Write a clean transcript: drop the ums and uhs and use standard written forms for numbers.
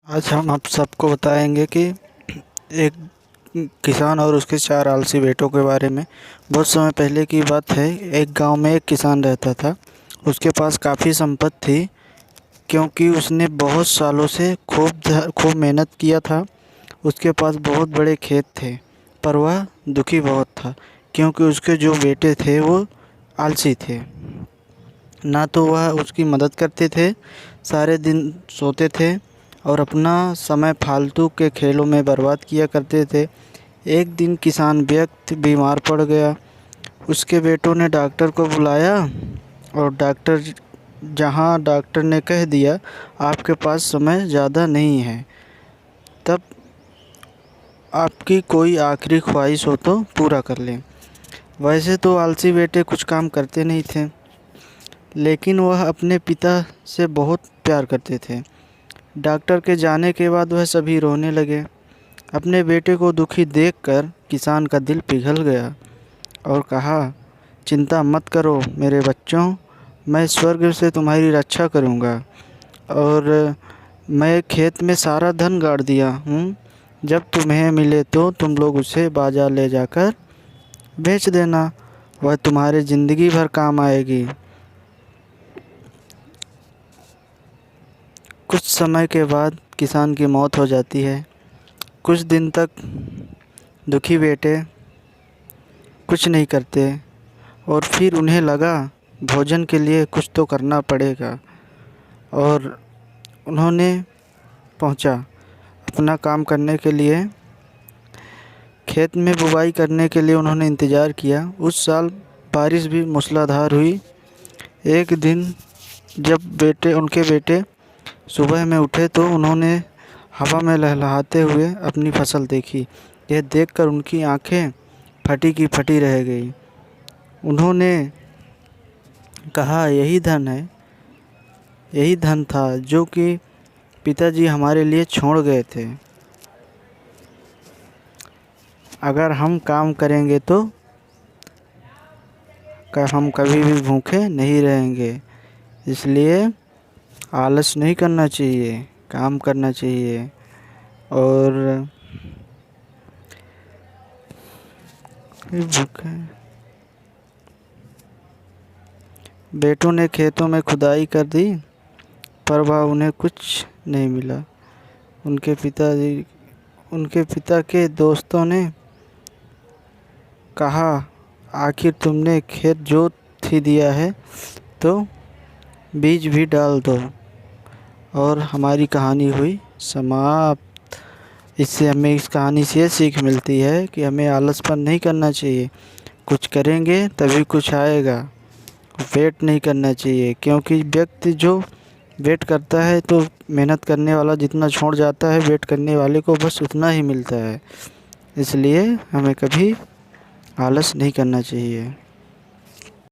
आज हम आप सबको बताएंगे कि एक किसान और उसके 4 आलसी बेटों के बारे में। बहुत समय पहले की बात है। एक गांव में एक किसान रहता था। उसके पास काफ़ी संपत्ति थी, क्योंकि उसने बहुत सालों से खूब मेहनत किया था। उसके पास बहुत बड़े खेत थे, पर वह दुखी बहुत था, क्योंकि उसके जो बेटे थे वो आलसी थे। ना तो वह उसकी मदद करते थे, सारे दिन सोते थे और अपना समय फालतू के खेलों में बर्बाद किया करते थे। एक दिन किसान व्यक्ति बीमार पड़ गया। उसके बेटों ने डॉक्टर को बुलाया और डॉक्टर ने कह दिया, आपके पास समय ज़्यादा नहीं है, तब आपकी कोई आखिरी ख्वाहिश हो तो पूरा कर लें। वैसे तो आलसी बेटे कुछ काम करते नहीं थे, लेकिन वह अपने पिता से बहुत प्यार करते थे। डॉक्टर के जाने के बाद वह सभी रोने लगे। अपने बेटे को दुखी देखकर किसान का दिल पिघल गया और कहा, चिंता मत करो मेरे बच्चों, मैं स्वर्ग से तुम्हारी रक्षा करूंगा और मैं खेत में सारा धन गाड़ दिया हूँ। जब तुम्हें मिले तो तुम लोग उसे बाजार ले जाकर बेच देना, वह तुम्हारे ज़िंदगी भर काम आएगी। कुछ समय के बाद किसान की मौत हो जाती है। कुछ दिन तक दुखी बेटे कुछ नहीं करते और फिर उन्हें लगा भोजन के लिए कुछ तो करना पड़ेगा, और उन्होंने पहुंचा अपना काम करने के लिए। खेत में बुवाई करने के लिए उन्होंने इंतज़ार किया। उस साल बारिश भी मूसलाधार हुई। एक दिन जब उनके बेटे सुबह में उठे तो उन्होंने हवा में लहलहाते हुए अपनी फसल देखी। यह देखकर उनकी आंखें फटी की फटी रह गई। उन्होंने कहा, यही धन था जो कि पिताजी हमारे लिए छोड़ गए थे। अगर हम काम करेंगे तो हम कभी भी भूखे नहीं रहेंगे। इसलिए आलस नहीं करना चाहिए, काम करना चाहिए। और भूखे बेटों ने खेतों में खुदाई कर दी, पर वह उन्हें कुछ नहीं मिला। उनके पिता के दोस्तों ने कहा, आखिर तुमने खेत जोत ही दिया है तो बीज भी डाल दो। और हमारी कहानी हुई समाप्त। इससे हमें इस कहानी से ये सीख मिलती है कि हमें आलसपन नहीं करना चाहिए। कुछ करेंगे तभी कुछ आएगा। वेट नहीं करना चाहिए, क्योंकि व्यक्ति जो वेट करता है तो मेहनत करने वाला जितना छोड़ जाता है, वेट करने वाले को बस उतना ही मिलता है। इसलिए हमें कभी आलस नहीं करना चाहिए।